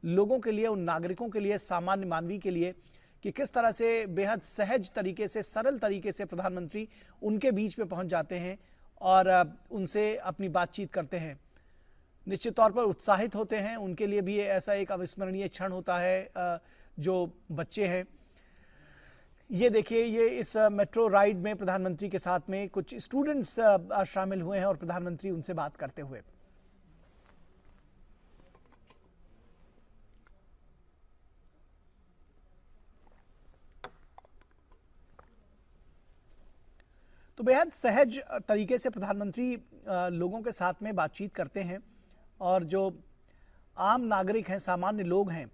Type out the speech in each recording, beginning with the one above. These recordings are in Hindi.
लोगों के लिए, उन नागरिकों के लिए, सामान्य मानवी के लिए, कि किस तरह से बेहद सहज तरीके से, सरल तरीके से प्रधानमंत्री उनके बीच में पहुंच जाते हैं और उनसे अपनी बातचीत करते हैं। निश्चित तौर पर उत्साहित होते हैं, उनके लिए भी ऐसा एक अविस्मरणीय क्षण होता है। जो बच्चे हैं, ये देखिए, ये इस मेट्रो राइड में प्रधानमंत्री के साथ में कुछ स्टूडेंट्स शामिल हुए हैं और प्रधानमंत्री उनसे बात करते हुए। तो बेहद सहज तरीके से प्रधानमंत्री लोगों के साथ में बातचीत करते हैं और जो आम नागरिक हैं, सामान्य लोग हैं,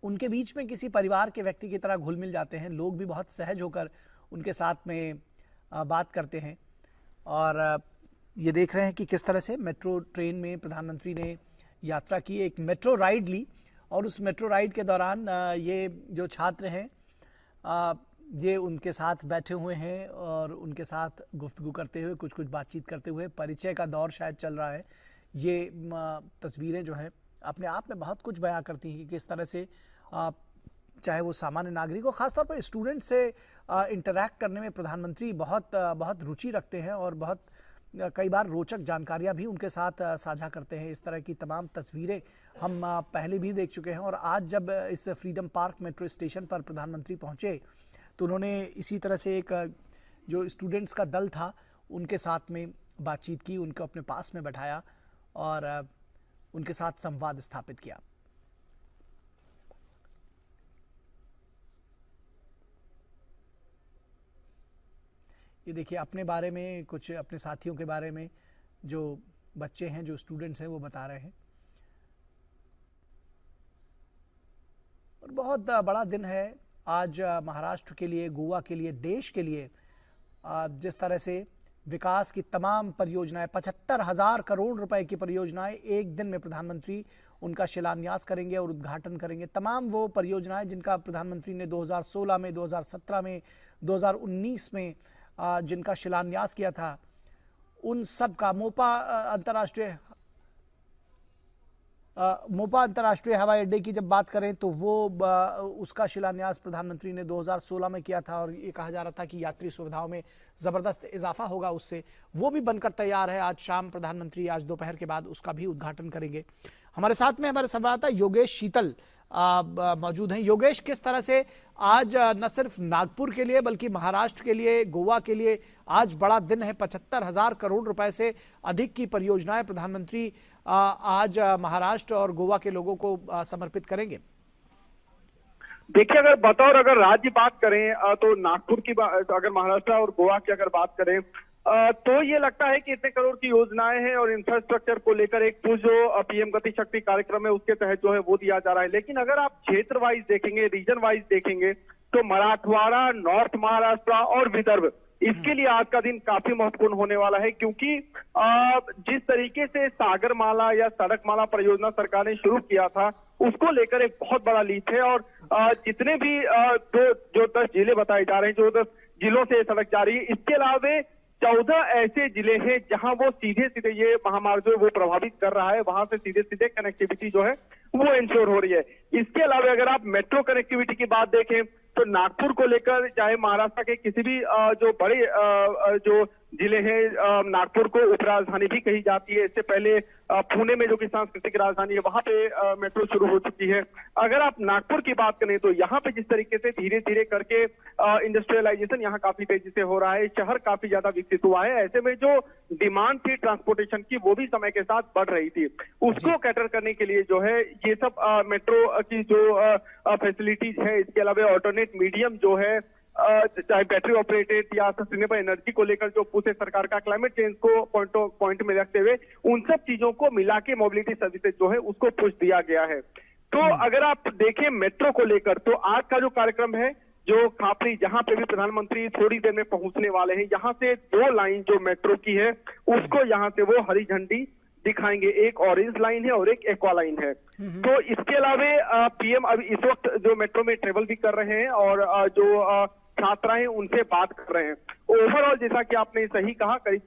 उनके बीच में किसी परिवार के व्यक्ति की तरह घुल मिल जाते हैं। लोग भी बहुत सहज होकर उनके साथ में बात करते हैं और ये देख रहे हैं कि किस तरह से मेट्रो ट्रेन में प्रधानमंत्री ने यात्रा की, एक मेट्रो राइड ली और उस मेट्रो राइड के दौरान ये जो छात्र हैं ये उनके साथ बैठे हुए हैं और उनके साथ गुफ्तगू करते हुए, कुछ कुछ बातचीत करते हुए, परिचय का दौर शायद चल रहा है। ये तस्वीरें जो है अपने आप में बहुत कुछ बयां करती हैं कि किस तरह से चाहे वो सामान्य नागरिक हो, खासतौर पर स्टूडेंट से इंटरैक्ट करने में प्रधानमंत्री बहुत रुचि रखते हैं और बहुत कई बार रोचक जानकारियां भी उनके साथ साझा करते हैं। इस तरह की तमाम तस्वीरें हम पहले भी देख चुके हैं और आज जब इस फ्रीडम पार्क मेट्रो स्टेशन पर प्रधानमंत्री पहुंचे तो उन्होंने इसी तरह से एक जो स्टूडेंट्स का दल था उनके साथ में बातचीत की, उनको अपने पास में बैठाया और उनके साथ संवाद स्थापित किया। ये देखिए, अपने बारे में, कुछ अपने साथियों के बारे में जो बच्चे हैं, जो स्टूडेंट्स हैं, वो बता रहे हैं। और बहुत बड़ा दिन है आज महाराष्ट्र के लिए, गोवा के लिए, देश के लिए। जिस तरह से विकास की तमाम परियोजनाएं, 75,000 करोड़ रुपए की परियोजनाएं एक दिन में प्रधानमंत्री उनका शिलान्यास करेंगे और उद्घाटन करेंगे। तमाम वो परियोजनाएं जिनका प्रधानमंत्री ने 2016 में, 2017 में, 2019 में जिनका शिलान्यास किया था, उन सब का मोपा अंतर्राष्ट्रीय हवाई अड्डे की जब बात करें तो वो उसका शिलान्यास प्रधानमंत्री ने 2016 में किया था और ये कहा जा रहा था कि यात्री सुविधाओं में ज़बरदस्त इजाफा होगा उससे। वो भी बनकर तैयार है। आज शाम प्रधानमंत्री, आज दोपहर के बाद उसका भी उद्घाटन करेंगे। हमारे साथ में हमारे संवाददाता योगेश शीतल मौजूद हैं। योगेश, किस तरह से आज न सिर्फ नागपुर के लिए बल्कि महाराष्ट्र के लिए, गोवा के लिए आज बड़ा दिन है। 75,000 करोड़ रुपए से अधिक की परियोजनाएं प्रधानमंत्री आज महाराष्ट्र और गोवा के लोगों को समर्पित करेंगे। देखिए, अगर राज्य बात करें तो नागपुर की अगर महाराष्ट्र और गोवा की अगर बात करें तो ये लगता है कि इतने करोड़ की योजनाएं हैं और इंफ्रास्ट्रक्चर को लेकर एक पुश जो पीएम गति शक्ति कार्यक्रम है उसके तहत जो है वो दिया जा रहा है। लेकिन अगर आप क्षेत्र वाइज देखेंगे, रीजन वाइज देखेंगे तो मराठवाड़ा, नॉर्थ महाराष्ट्र और विदर्भ, इसके लिए आज का दिन काफी महत्वपूर्ण होने वाला है क्योंकि जिस तरीके से सागरमाला या सड़कमाला परियोजना सरकार ने शुरू किया था उसको लेकर एक बहुत बड़ा लीप है और जितने भी जो 10 जिले बताए जा रहे हैं, जो 10 जिलों से सड़क जा रही है, इसके अलावा 14 ऐसे जिले हैं जहां वो सीधे सीधे ये महामार्ग जो है वो प्रभावित कर रहा है, वहां से सीधे सीधे कनेक्टिविटी जो है वो इंश्योर हो रही है। इसके अलावा अगर आप मेट्रो कनेक्टिविटी की बात देखें तो नागपुर को लेकर चाहे महाराष्ट्र के किसी भी जो बड़े जो जिले हैं, नागपुर को उपराजधानी भी कही जाती है। इससे पहले पुणे में जो कि सांस्कृतिक राजधानी है वहां पे मेट्रो शुरू हो चुकी है। अगर आप नागपुर की बात करें तो यहाँ पे जिस तरीके से धीरे धीरे करके इंडस्ट्रियलाइजेशन यहाँ काफी तेजी से हो रहा है, शहर काफी ज्यादा विकसित हुआ है, ऐसे में जो डिमांड थी ट्रांसपोर्टेशन की वो भी समय के साथ बढ़ रही थी। उसको कैटर करने के लिए जो है ये सब मेट्रो की जो फैसिलिटीज है, इसके अलावा ऑल्टरनेट मीडियम जो है, चाहे बैटरी ऑपरेटेड या सस्टेनेबल एनर्जी को लेकर जो पुश है सरकार का, क्लाइमेट चेंज को पॉइंट में रखते हुए उन सब चीजों को मिला के मोबिलिटी सर्विसेज जो है उसको पुश दिया गया है। तो अगर आप देखें मेट्रो को लेकर तो आज का जो कार्यक्रम है, जो खापरी जहां पे भी प्रधानमंत्री थोड़ी देर में पहुंचने वाले हैं, यहाँ से 2 लाइन जो मेट्रो की है उसको यहाँ से वो हरी झंडी दिखाएंगे। एक ऑरेंज लाइन है और एक एक्वा लाइन है। तो इसके अलावा पीएम अभी इस वक्त जो मेट्रो में ट्रेवल भी कर रहे हैं और जो छात्राएं उनसे बात कर रहे हैं। ओवरऑल जैसा कि आपने सही कहा, करीब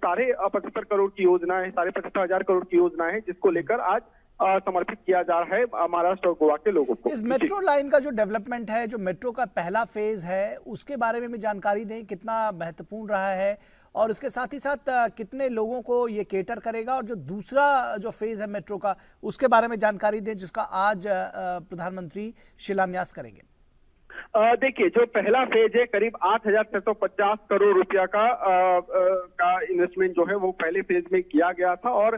75 करोड़ की योजना है, 75,500 करोड़ की योजना है जिसको लेकर आज समर्पित किया जा रहा है महाराष्ट्र और गोवा के लोगों को। इस मेट्रो लाइन का जो डेवलपमेंट है, जो मेट्रो का पहला फेज है, उसके बारे में भी जानकारी दें, कितना महत्वपूर्ण रहा है और इसके साथ ही साथ कितने लोगों को ये केटर करेगा, और जो दूसरा जो फेज है मेट्रो का उसके बारे में जानकारी दें जिसका आज प्रधानमंत्री शिलान्यास करेंगे। देखिए, जो पहला फेज है करीब 8,650 करोड़ रुपया का इन्वेस्टमेंट जो है वो पहले फेज में किया गया था, और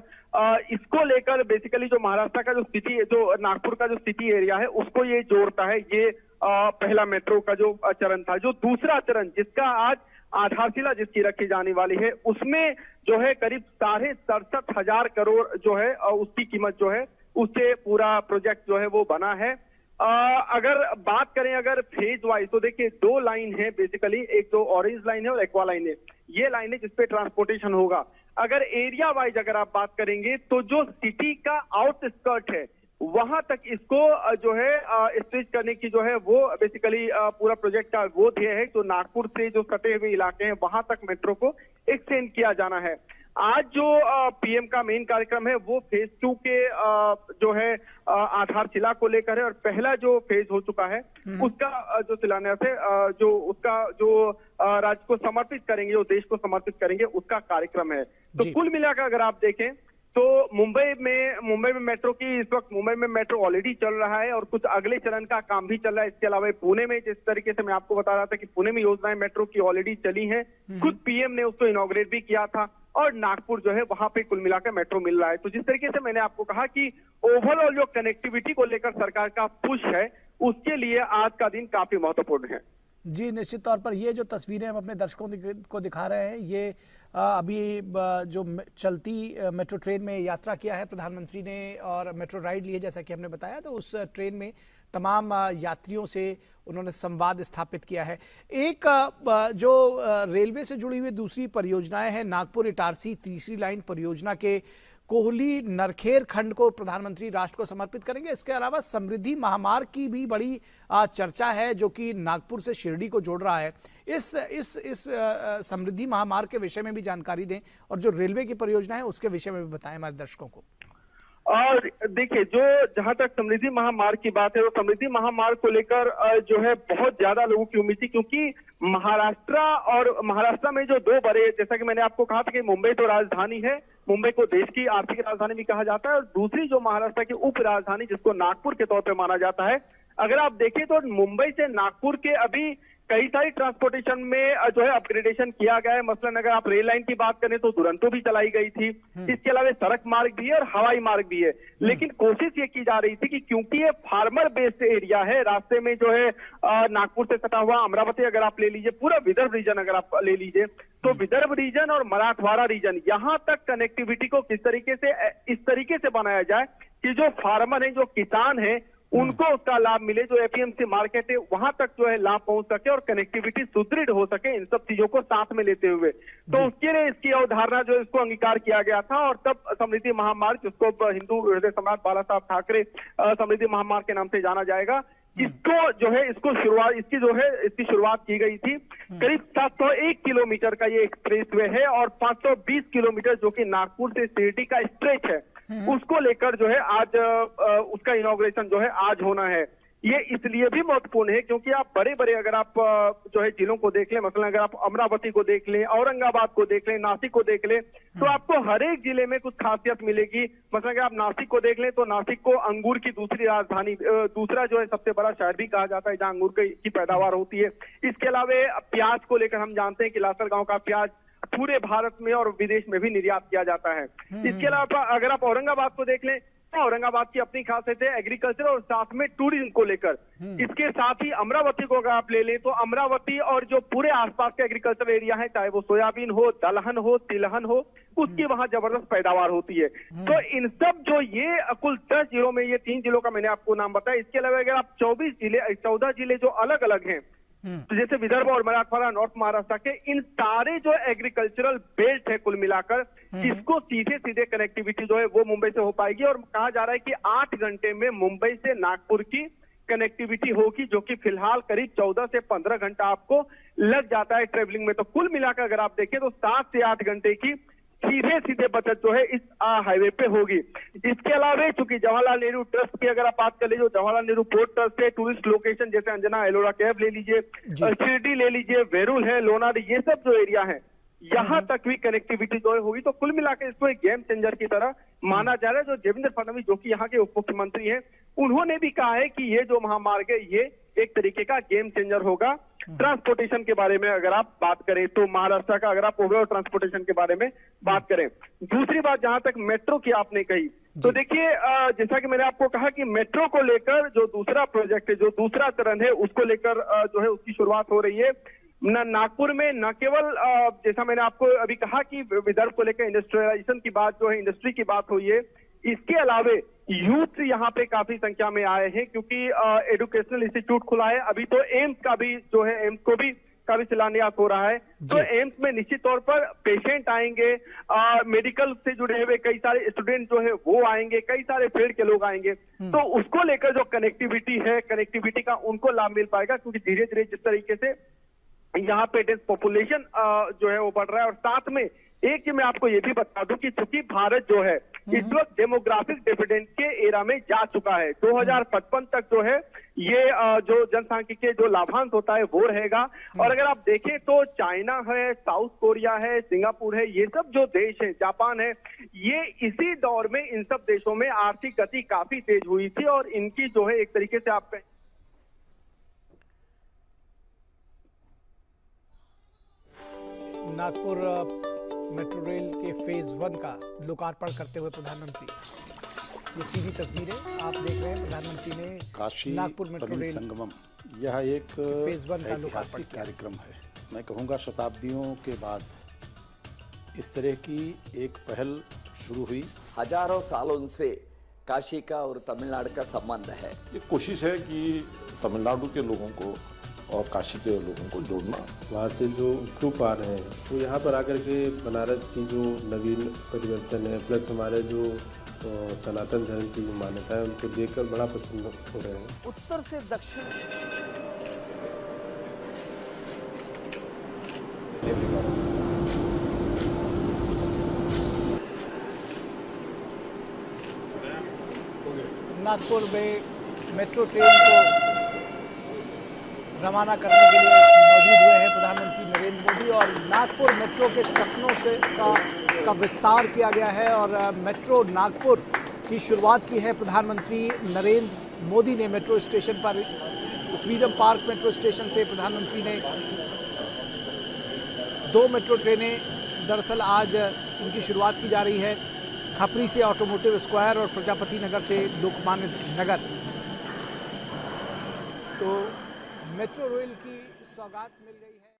इसको लेकर बेसिकली जो महाराष्ट्र का जो सिटी, जो नागपुर का जो सिटी एरिया है उसको ये जोड़ता है। ये पहला मेट्रो का जो चरण था। जो दूसरा चरण जिसका आज आधारशिला जिसकी रखी जाने वाली है, उसमें जो है करीब 67,500 करोड़ जो है उसकी कीमत जो है, उससे पूरा प्रोजेक्ट जो है वो बना है। अगर बात करें अगर फेज वाइज, तो देखिए 2 लाइन है बेसिकली, एक तो ऑरेंज लाइन है और एक्वा लाइन है। ये लाइन है जिसपे ट्रांसपोर्टेशन होगा। अगर एरिया वाइज अगर आप बात करेंगे तो जो सिटी का आउटस्कर्ट है वहां तक इसको जो है स्ट्रेच करने की जो है वो बेसिकली पूरा प्रोजेक्ट का वो ध्येय है। जो नागपुर से जो सटे हुए इलाके हैं वहां तक मेट्रो को एक्सटेंड किया जाना है। आज जो पीएम का मेन कार्यक्रम है वो फेज 2 के जो है आधारशिला को लेकर है, और पहला जो फेज हो चुका है उसका जो शिलान्यास है, जो उसका जो राज्य को समर्पित करेंगे, जो देश को समर्पित करेंगे, उसका कार्यक्रम है। तो कुल मिलाकर अगर आप देखें तो मुंबई में मेट्रो की इस वक्त मुंबई में मेट्रो ऑलरेडी चल रहा है और कुछ अगले चरण का काम भी चल रहा है। इसके अलावा पुणे में, जिस तरीके से मैं आपको बता रहा था कि पुणे में योजनाएं मेट्रो की ऑलरेडी चली हैं, खुद पीएम ने उसको इनॉग्रेट भी किया था, और नागपुर जो है वहां पे कुल मिलाकर मेट्रो मिल रहा है। तो जिस तरीके से मैंने आपको कहा कि ओवरऑल जो कनेक्टिविटी को लेकर सरकार का पुश है, उसके लिए आज का दिन काफी महत्वपूर्ण है। जी, निश्चित तौर पर ये जो तस्वीरें हम अपने दर्शकों को दिखा रहे हैं, ये अभी जो चलती मेट्रो ट्रेन में यात्रा किया है प्रधानमंत्री ने और मेट्रो राइड ली है, जैसा कि हमने बताया, तो उस ट्रेन में तमाम यात्रियों से उन्होंने संवाद स्थापित किया है। एक जो रेलवे से जुड़ी हुई दूसरी परियोजनाएं हैं, नागपुर इटारसी तीसरी लाइन परियोजना के कोहली नरखेर खंड को प्रधानमंत्री राष्ट्र को समर्पित करेंगे। इसके अलावा समृद्धि महामार्ग की भी बड़ी चर्चा है, जो कि नागपुर से शिरडी को जोड़ रहा है। इस समृद्धि महामार्ग के विषय में भी जानकारी दें, और जो रेलवे की परियोजना है उसके विषय में भी बताएं हमारे दर्शकों को। और देखिए, जो जहां तक समृद्धि महामार्ग की बात है, वो समृद्धि महामार्ग को लेकर जो है बहुत ज्यादा लोगों की उम्मीद थी, क्योंकि महाराष्ट्र में जो 2 बड़े, जैसा कि मैंने आपको कहा था कि मुंबई तो राजधानी है, मुंबई को देश की आर्थिक राजधानी भी कहा जाता है, और दूसरी जो महाराष्ट्र की उप राजधानी जिसको नागपुर के तौर पर माना जाता है, अगर आप देखें तो मुंबई से नागपुर के अभी कई सारी ट्रांसपोर्टेशन में जो है अपग्रेडेशन किया गया है। मसलन अगर आप रेल लाइन की बात करें तो दुरंतो भी चलाई गई थी, इसके अलावा सड़क मार्ग भी है और हवाई मार्ग भी है। लेकिन कोशिश ये की जा रही थी कि क्योंकि ये फार्मर बेस्ड एरिया है, रास्ते में जो है नागपुर से सटा हुआ अमरावती अगर आप ले लीजिए, पूरा विदर्भ रीजन अगर आप ले लीजिए, तो विदर्भ रीजन और मराठवाड़ा रीजन, यहाँ तक कनेक्टिविटी को किस तरीके से इस तरीके से बनाया जाए कि जो फार्मर है, जो किसान है, उनको उसका लाभ मिले, जो एपीएमसी मार्केट है वहां तक जो है लाभ पहुंच सके और कनेक्टिविटी सुदृढ़ हो सके, इन सब चीजों को साथ में लेते हुए। तो उसके लिए इसकी अवधारणा जो इसको अंगीकार किया गया था, और तब समृद्धि महामार्ग, जिसको हिंदू हृदय सम्राट बाला साहब ठाकरे समृद्धि महामार्ग के नाम से जाना जाएगा, इसको जो है इसकी शुरुआत की गई थी। करीब 701 किलोमीटर का ये एक्सप्रेसवे है, और 520 किलोमीटर जो कि नागपुर से शिरडी का स्ट्रेच है, उसको लेकर जो है आज उसका इनॉग्रेशन जो है आज होना है। ये इसलिए भी महत्वपूर्ण है क्योंकि आप बड़े बड़े अगर आप जो है जिलों को देख लें, मतलब अगर आप अमरावती को देख लें, औरंगाबाद को देख लें, नासिक को देख लें, तो आपको हर एक जिले में कुछ खासियत मिलेगी। मतलब अगर आप नासिक को देख लें तो नासिक को अंगूर की दूसरी राजधानी, दूसरा जो है सबसे बड़ा शहर भी कहा जाता है जहां अंगूर की पैदावार होती है। इसके अलावा प्याज को लेकर हम जानते हैं कि लासलगांव का प्याज पूरे भारत में और विदेश में भी निर्यात किया जाता है। इसके अलावा अगर आप औरंगाबाद को देख लें, औरंगाबाद की अपनी खासियत है एग्रीकल्चर और साथ में टूरिज्म को लेकर। इसके साथ ही अमरावती को अगर आप ले लें तो अमरावती और जो पूरे आसपास के एग्रीकल्चर एरिया है, चाहे वो सोयाबीन हो, दलहन हो, तिलहन हो, उसकी वहां जबरदस्त पैदावार होती है। तो इन सब जो ये कुल 10 जिलों में, ये 3 जिलों का मैंने आपको नाम बताया। इसके अलावा अगर आप 14 जिले जो अलग अलग हैं, तो जैसे विदर्भ और मराठवाड़ा, नॉर्थ महाराष्ट्र के, इन सारे जो एग्रीकल्चरल बेल्ट है कुल मिलाकर, इसको सीधे सीधे कनेक्टिविटी जो है वो मुंबई से हो पाएगी। और कहा जा रहा है कि 8 घंटे में मुंबई से नागपुर की कनेक्टिविटी होगी, जो कि फिलहाल करीब 14 से 15 घंटा आपको लग जाता है ट्रेवलिंग में। तो कुल मिलाकर अगर आप देखें तो 7 से 8 घंटे की सीधे सीधे बचत जो है इस हाईवे पे होगी। इसके अलावा चूंकि जवाहरलाल नेहरू ट्रस्ट की अगर आप बात कर लीजिए, जवाहरलाल नेहरू पोर्ट ट्रस्ट है, टूरिस्ट लोकेशन जैसे अंजना एलोरा केव ले लीजिए, शिरडी ले लीजिए, वेरूल है, लोनार, ये सब जो एरिया है यहाँ तक भी कनेक्टिविटी जो है होगी। तो कुल मिलाकर इसको एक गेम चेंजर की तरह माना जा रहा है। जो देवेंद्र फडणवीस जो कि यहाँ के उप मुख्यमंत्री हैं, उन्होंने भी कहा है कि ये जो महामार्ग है ये एक तरीके का गेम चेंजर होगा। ट्रांसपोर्टेशन के बारे में अगर आप बात करें तो महाराष्ट्र का, अगर आप ओवरऑल ट्रांसपोर्टेशन के बारे में बात करें। दूसरी बात जहां तक मेट्रो की आपने कही, तो देखिए जैसा कि मैंने आपको कहा कि मेट्रो को लेकर जो दूसरा प्रोजेक्ट है, जो दूसरा चरण है, उसको लेकर जो है उसकी शुरुआत हो रही है नागपुर में। न केवल जैसा मैंने आपको अभी कहा कि विदर्भ को लेकर इंडस्ट्रियलाइजेशन की बात जो है, इंडस्ट्री की बात हुई है, इसके अलावे यूथ यहाँ पे काफी संख्या में आए हैं क्योंकि एजुकेशनल इंस्टीट्यूट खुला है। अभी तो एम्स का भी जो है, एम्स को भी काफी शिलान्यास हो रहा है। तो एम्स में निश्चित तौर पर पेशेंट आएंगे, मेडिकल से जुड़े हुए कई सारे स्टूडेंट जो है वो आएंगे, कई सारे फील्ड के लोग आएंगे। तो उसको लेकर जो कनेक्टिविटी है, कनेक्टिविटी का उनको लाभ मिल पाएगा क्योंकि धीरे धीरे जिस तरीके से यहाँ पे डेंस पॉपुलेशन जो है वो बढ़ रहा है। और साथ में एक चीज मैं आपको ये भी बता दूं कि चूंकि भारत जो है इस वक्त डेमोग्राफिक डिविडेंड के एरा में जा चुका है, 2055 तक जो है ये जो जनसांख्यिकीय जो लाभांश होता है वो रहेगा। और अगर आप देखें तो चाइना है, साउथ कोरिया है, सिंगापुर है, ये सब जो देश है, जापान है, ये इसी दौर में इन सब देशों में आर्थिक गति काफी तेज हुई थी और इनकी जो है एक तरीके से आप नागपुर मेट्रो रेल के फेज 1 का लोकार्पण करते हुए प्रधानमंत्री, ये सीधी तस्वीरें आप देख रहे हैं। प्रधानमंत्री ने काशी नागपुर मेट्रो रेल संगमम, यह एक फेज 1 का ऐतिहासिक कार्यक्रम है। मैं कहूँगा शताब्दियों के बाद इस तरह की एक पहल शुरू हुई। हजारों सालों से काशी का और तमिलनाडु का संबंध है। ये कोशिश है कि तमिलनाडु के लोगों को और काशी के लोगों को जोड़ना। वहाँ से जो ग्रुप आ रहे हैं वो यहाँ पर आकर के बनारस की जो नवीन परिवर्तन है, प्लस हमारे जो सनातन धर्म की जो मान्यता है, उनको देखकर बड़ा पसंद हो रहे हैं। उत्तर से दक्षिण नागपुर में मेट्रो ट्रेन को रवाना करने के लिए मौजूद हुए हैं प्रधानमंत्री नरेंद्र मोदी। और नागपुर मेट्रो के सपनों से का विस्तार किया गया है और मेट्रो नागपुर की शुरुआत की है प्रधानमंत्री नरेंद्र मोदी ने। मेट्रो स्टेशन पर फ्रीडम पार्क मेट्रो स्टेशन से प्रधानमंत्री ने 2 मेट्रो ट्रेनें, दरअसल आज इनकी शुरुआत की जा रही है। खपरी से ऑटोमोटिव स्क्वायर और प्रजापति नगर से लोकमान्य नगर। तो मेट्रो रेल की सौगात मिल गई है।